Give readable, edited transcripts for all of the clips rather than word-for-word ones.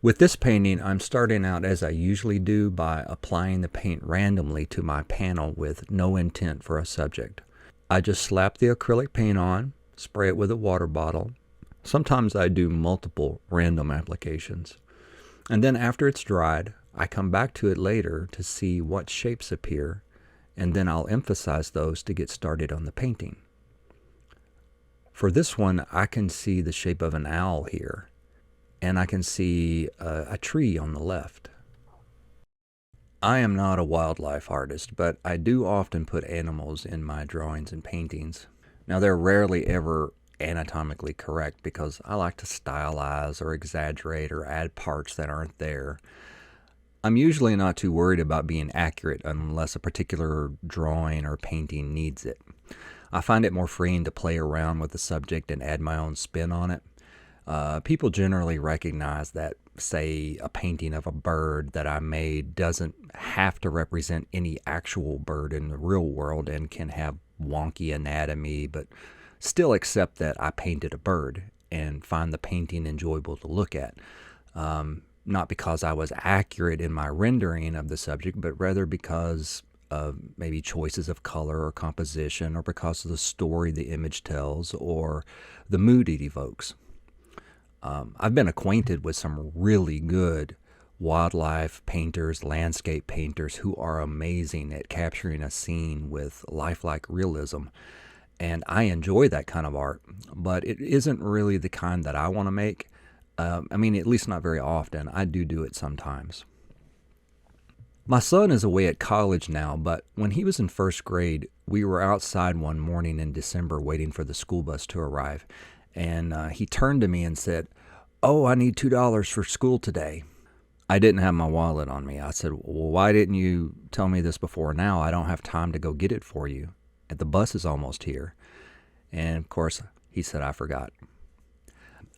With this painting, I'm starting out as I usually do by applying the paint randomly to my panel with no intent for a subject. I just slap the acrylic paint on, spray it with a water bottle. Sometimes I do multiple random applications. And then after it's dried, I come back to it later to see what shapes appear, and then I'll emphasize those to get started on the painting. For this one, I can see the shape of an owl here, and I can see a tree on the left. I am not a wildlife artist, but I do often put animals in my drawings and paintings. Now, they're rarely ever anatomically correct because I like to stylize or exaggerate or add parts that aren't there. I'm usually not too worried about being accurate unless a particular drawing or painting needs it. I find it more freeing to play around with the subject and add my own spin on it. People generally recognize that, say, a painting of a bird that I made doesn't have to represent any actual bird in the real world and can have wonky anatomy, but still accept that I painted a bird and find the painting enjoyable to look at. Not because I was accurate in my rendering of the subject, but rather because of maybe choices of color or composition, or because of the story the image tells or the mood it evokes. I've been acquainted with some really good wildlife painters, landscape painters who are amazing at capturing a scene with lifelike realism. And I enjoy that kind of art, but it isn't really the kind that I want to make. At least not very often. I do it sometimes. My son is away at college now, but when he was in first grade, we were outside one morning in December waiting for the school bus to arrive. And he turned to me and said, "Oh, I need $2 for school today." I didn't have my wallet on me. I said, "Well, why didn't you tell me this before now? I don't have time to go get it for you. The bus is almost here." And of course, he said, "I forgot."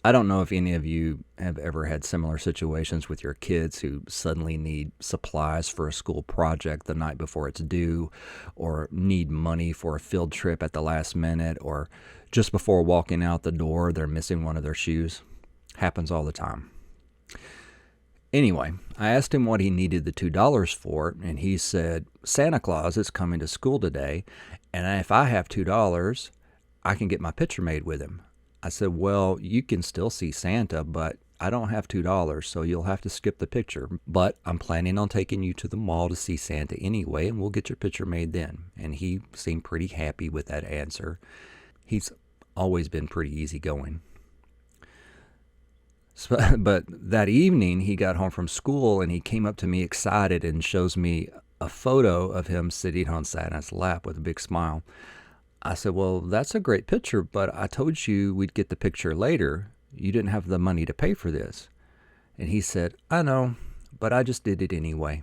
I don't know if any of you have ever had similar situations with your kids who suddenly need supplies for a school project the night before it's due, or need money for a field trip at the last minute, or just before walking out the door, they're missing one of their shoes. Happens all the time. Anyway, I asked him what he needed the $2 for, and he said, "Santa Claus is coming to school today, and if I have $2, I can get my picture made with him." I said, "Well, you can still see Santa, but I don't have $2, so you'll have to skip the picture. But I'm planning on taking you to the mall to see Santa anyway, and we'll get your picture made then." And he seemed pretty happy with that answer. He's always been pretty easygoing. But that evening, he got home from school, and he came up to me excited and shows me a photo of him sitting on Santa's lap with a big smile. I said, "Well, that's a great picture, but I told you we'd get the picture later. You didn't have the money to pay for this." And he said, "I know, but I just did it anyway."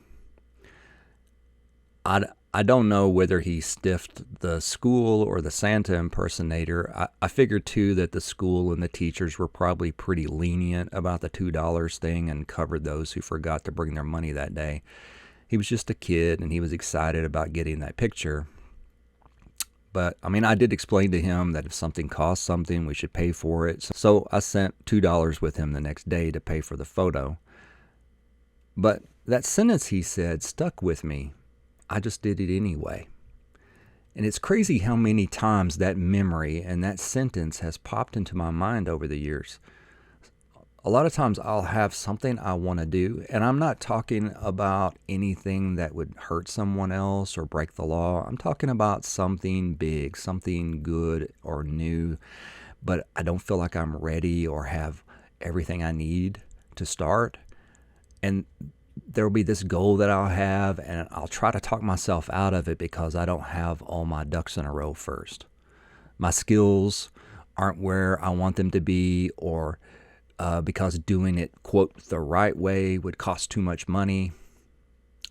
I don't know whether he stiffed the school or the Santa impersonator. I figured, too, that the school and the teachers were probably pretty lenient about the $2 thing and covered those who forgot to bring their money that day. He was just a kid, and he was excited about getting that picture. But, I did explain to him that if something costs something, we should pay for it. So I sent $2 with him the next day to pay for the photo. But that sentence he said stuck with me. "I just did it anyway." And it's crazy how many times that memory and that sentence has popped into my mind over the years. A lot of times I'll have something I want to do, and I'm not talking about anything that would hurt someone else or break the law. I'm talking about something big, something good or new, but I don't feel like I'm ready or have everything I need to start. And there'll be this goal that I'll have, and I'll try to talk myself out of it because I don't have all my ducks in a row first. My skills aren't where I want them to be, or because doing it, quote, the right way would cost too much money.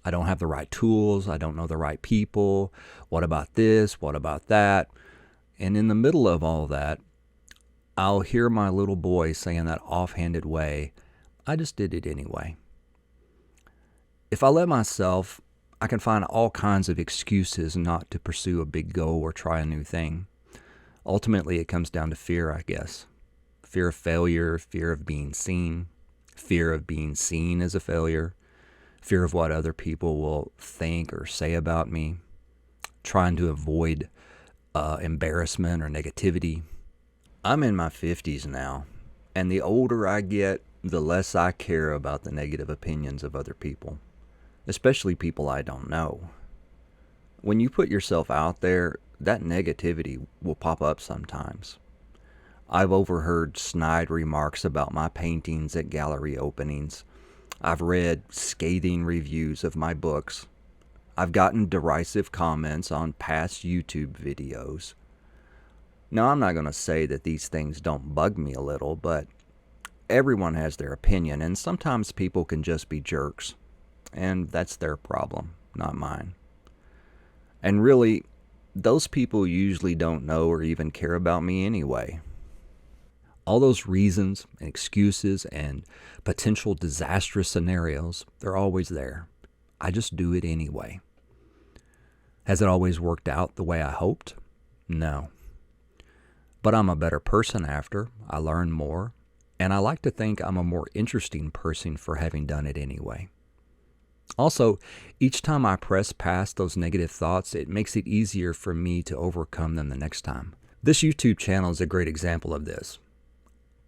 I don't have the right tools. I don't know the right people. What about this? What about that? And in the middle of all that, I'll hear my little boy say in that offhanded way, "I just did it anyway." If I let myself, I can find all kinds of excuses not to pursue a big goal or try a new thing. Ultimately, it comes down to fear, I guess. Fear of failure, fear of being seen, fear of being seen as a failure, fear of what other people will think or say about me, trying to avoid embarrassment or negativity. I'm in my 50s now, and the older I get, the less I care about the negative opinions of other people, especially people I don't know. When you put yourself out there, that negativity will pop up sometimes. I've overheard snide remarks about my paintings at gallery openings. I've read scathing reviews of my books. I've gotten derisive comments on past YouTube videos. Now, I'm not going to say that these things don't bug me a little, but everyone has their opinion, and sometimes people can just be jerks, and that's their problem, not mine. And really, those people usually don't know or even care about me anyway. All those reasons and excuses and potential disastrous scenarios, they're always there. I just do it anyway. Has it always worked out the way I hoped? No. But I'm a better person after. I learn more. And I like to think I'm a more interesting person for having done it anyway. Also, each time I press past those negative thoughts, it makes it easier for me to overcome them the next time. This YouTube channel is a great example of this.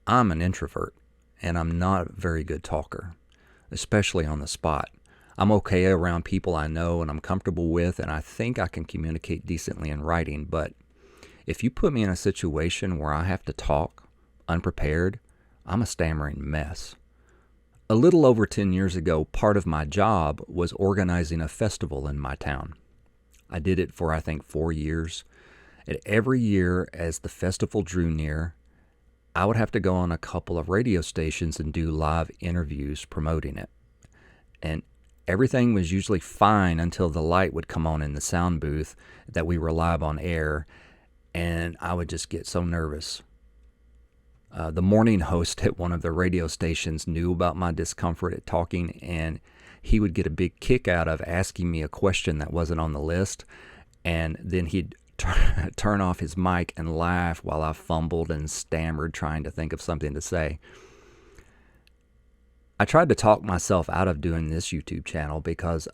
I'm an introvert, and I'm not a very good talker, especially on the spot. I'm okay around people I know and I'm comfortable with, and I think I can communicate decently in writing, but if you put me in a situation where I have to talk unprepared, I'm a stammering mess. A little over 10 years ago, part of my job was organizing a festival in my town. I did it for, I think, 4 years. And every year, as the festival drew near, I would have to go on a couple of radio stations and do live interviews promoting it. And everything was usually fine until the light would come on in the sound booth that we were live on air, and I would just get so nervous. The morning host at one of the radio stations knew about my discomfort at talking, and he would get a big kick out of asking me a question that wasn't on the list, and then he'd turn off his mic and laugh while I fumbled and stammered trying to think of something to say. I tried to talk myself out of doing this YouTube channel because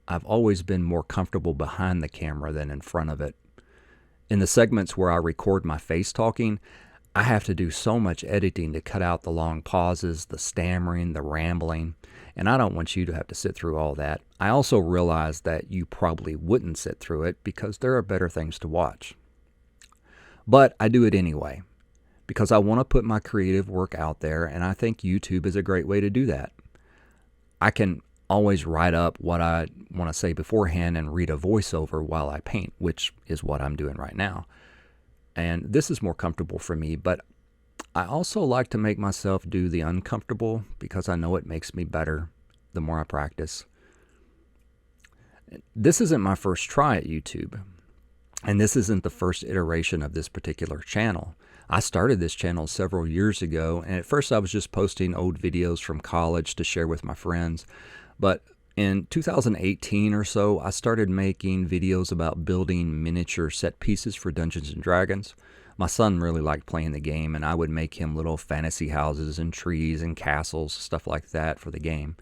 I've always been more comfortable behind the camera than in front of it. In the segments where I record my face talking, I have to do so much editing to cut out the long pauses, the stammering, the rambling, and I don't want you to have to sit through all that. I also realize that you probably wouldn't sit through it because there are better things to watch. But I do it anyway because I want to put my creative work out there, and I think YouTube is a great way to do that. I can always write up what I want to say beforehand and read a voiceover while I paint, which is what I'm doing right now. And this is more comfortable for me, but I also like to make myself do the uncomfortable because I know it makes me better the more I practice. This isn't my first try at YouTube, and this isn't the first iteration of this particular channel. I started this channel several years ago, and at first I was just posting old videos from college to share with my friends. But in 2018 or so, I started making videos about building miniature set pieces for Dungeons & Dragons. My son really liked playing the game, and I would make him little fantasy houses and trees and castles, stuff like that for the game.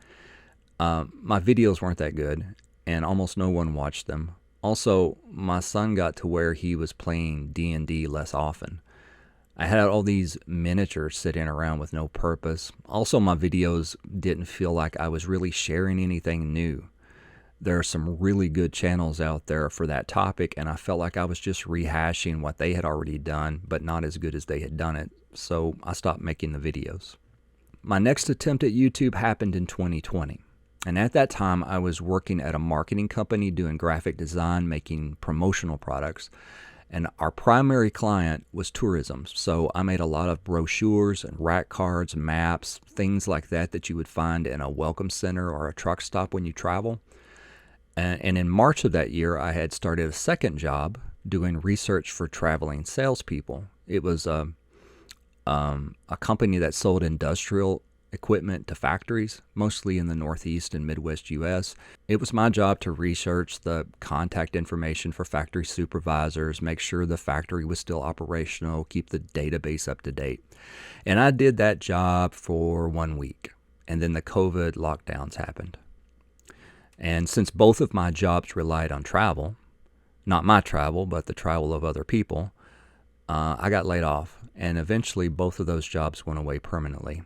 My videos weren't that good, and almost no one watched them. Also, my son got to where he was playing D&D less often. I had all these miniatures sitting around with no purpose. Also, my videos didn't feel like I was really sharing anything new. There are some really good channels out there for that topic, and I felt like I was just rehashing what they had already done, but not as good as they had done it, so I stopped making the videos. My next attempt at YouTube happened in 2020, and at that time I was working at a marketing company doing graphic design, making promotional products. And our primary client was tourism, so I made a lot of brochures and rack cards, maps, things like that that you would find in a welcome center or a truck stop when you travel. And in March of that year, I had started a second job doing research for traveling salespeople. It was a company that sold industrial equipment to factories, mostly in the Northeast and Midwest U.S. It was my job to research the contact information for factory supervisors, make sure the factory was still operational, keep the database up to date. And I did that job for 1 week. and then the COVID lockdowns happened. And since both of my jobs relied on travel, not my travel, but the travel of other people, I got laid off, and eventually both of those jobs went away permanently.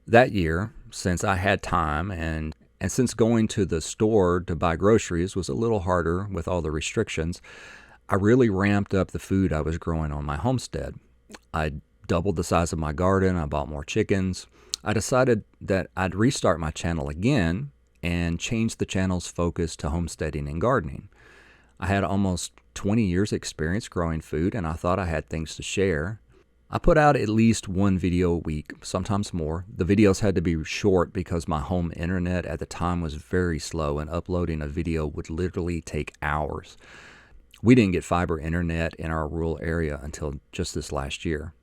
That year, since I had time and since going to the store to buy groceries was a little harder with all the restrictions, I really ramped up the food I was growing on my homestead. I doubled the size of my garden. I bought more chickens. I decided that I'd restart my channel again and change the channel's focus to homesteading and gardening. I had almost 20 years experience growing food, and I thought I had things to share. I put out at least one video a week, sometimes more. The videos had to be short because my home internet at the time was very slow, and uploading a video would literally take hours. We didn't get fiber internet in our rural area until just this last year.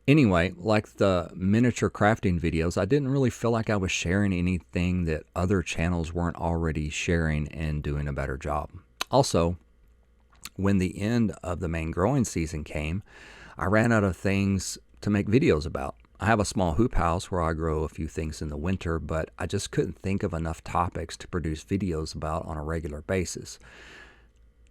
Anyway, like the miniature crafting videos, I didn't really feel like I was sharing anything that other channels weren't already sharing and doing a better job. Also, when the end of the main growing season came, I ran out of things to make videos about. I have a small hoop house where I grow a few things in the winter, but I just couldn't think of enough topics to produce videos about on a regular basis.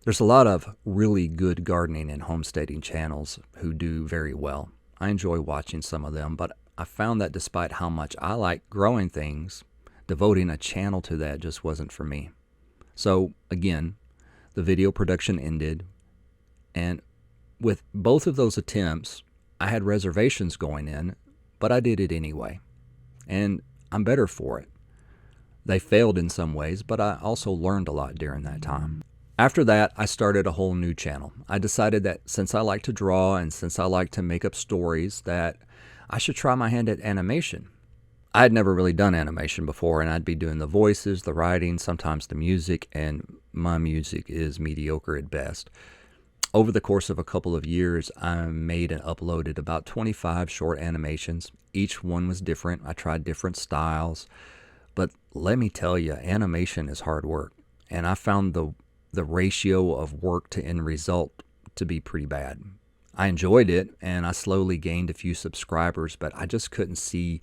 There's a lot of really good gardening and homesteading channels who do very well. I enjoy watching some of them, but I found that despite how much I like growing things, devoting a channel to that just wasn't for me. So again, the video production ended, and with both of those attempts, I had reservations going in, but I did it anyway, and I'm better for it. They failed in some ways, but I also learned a lot during that time. After that, I started a whole new channel. I decided that since I like to draw and since I like to make up stories, that I should try my hand at animation. I had never really done animation before, and I'd be doing the voices, the writing, sometimes the music, and my music is mediocre at best. Over the course of a couple of years, I made and uploaded about 25 short animations. Each one was different. I tried different styles. But let me tell you, animation is hard work. And I found the ratio of work to end result to be pretty bad. I enjoyed it, and I slowly gained a few subscribers, but I just couldn't see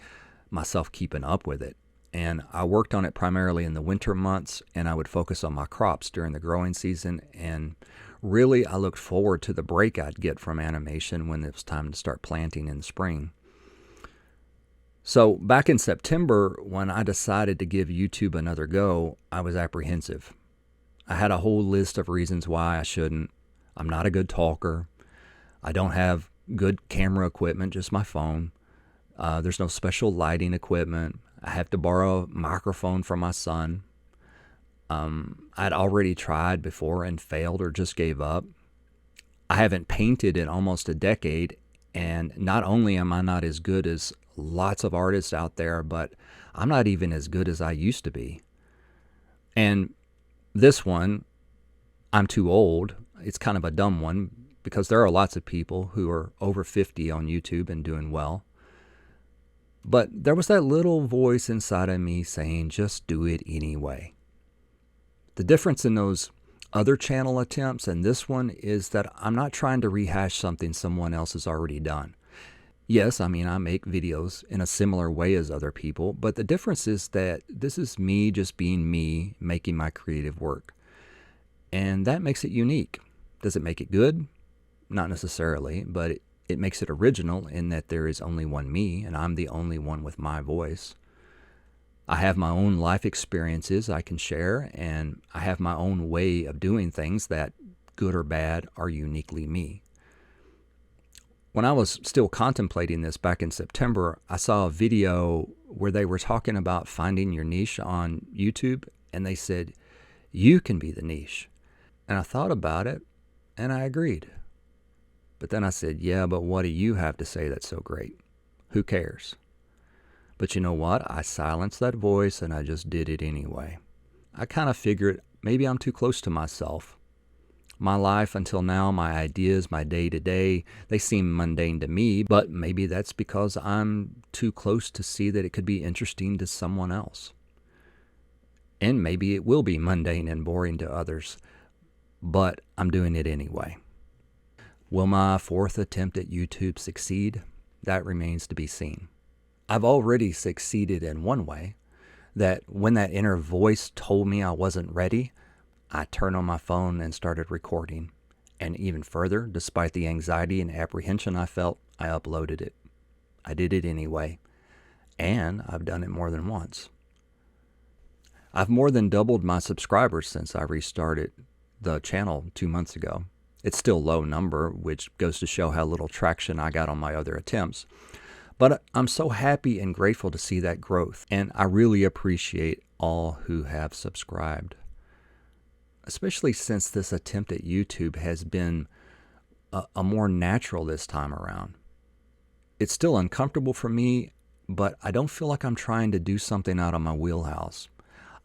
myself keeping up with it. And I worked on it primarily in the winter months, and I would focus on my crops during the growing season. And really, I looked forward to the break I'd get from animation when it was time to start planting in the spring. So back in September, when I decided to give YouTube another go, I was apprehensive. I had a whole list of reasons why I shouldn't. I'm not a good talker. I don't have good camera equipment, just my phone. There's no special lighting equipment. I have to borrow a microphone from my son. I'd already tried before and failed or just gave up. I haven't painted in almost a decade, and not only am I not as good as lots of artists out there, but I'm not even as good as I used to be. And this one, I'm too old. It's kind of a dumb one because there are lots of people who are over 50 on YouTube and doing well. But there was that little voice inside of me saying, just do it anyway. The difference in those other channel attempts and this one is that I'm not trying to rehash something someone else has already done. Yes, I make videos in a similar way as other people, but the difference is that this is me just being me, making my creative work. And that makes it unique. Does it make it good? Not necessarily, but it makes it original in that there is only one me, and I'm the only one with my voice. I have my own life experiences I can share, and I have my own way of doing things that, good or bad, are uniquely me. When I was still contemplating this back in September, I saw a video where they were talking about finding your niche on YouTube, and they said, you can be the niche. And I thought about it, and I agreed. But then I said, yeah, but what do you have to say that's so great? Who cares? But you know what? I silenced that voice, and I just did it anyway. I kind of figured maybe I'm too close to myself. My life until now, my ideas, my day-to-day, they seem mundane to me, but maybe that's because I'm too close to see that it could be interesting to someone else. And maybe it will be mundane and boring to others, but I'm doing it anyway. Will my fourth attempt at YouTube succeed? That remains to be seen. I've already succeeded in one way, that when that inner voice told me I wasn't ready, I turned on my phone and started recording. And even further, despite the anxiety and apprehension I felt, I uploaded it. I did it anyway. And I've done it more than once. I've more than doubled my subscribers since I restarted the channel 2 months ago. It's still a low number, which goes to show how little traction I got on my other attempts. But I'm so happy and grateful to see that growth, and I really appreciate all who have subscribed, especially since this attempt at YouTube has been a more natural this time around. It's still uncomfortable for me, but I don't feel like I'm trying to do something out of my wheelhouse.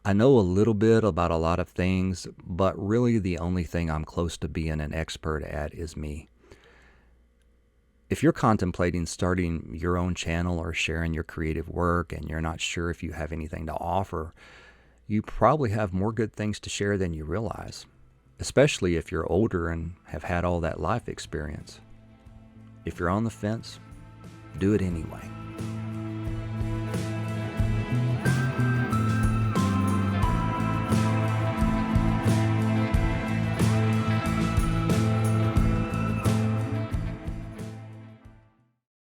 I know a little bit about a lot of things, but really the only thing I'm close to being an expert at is me. If you're contemplating starting your own channel or sharing your creative work and you're not sure if you have anything to offer, you probably have more good things to share than you realize, especially if you're older and have had all that life experience. If you're on the fence, do it anyway.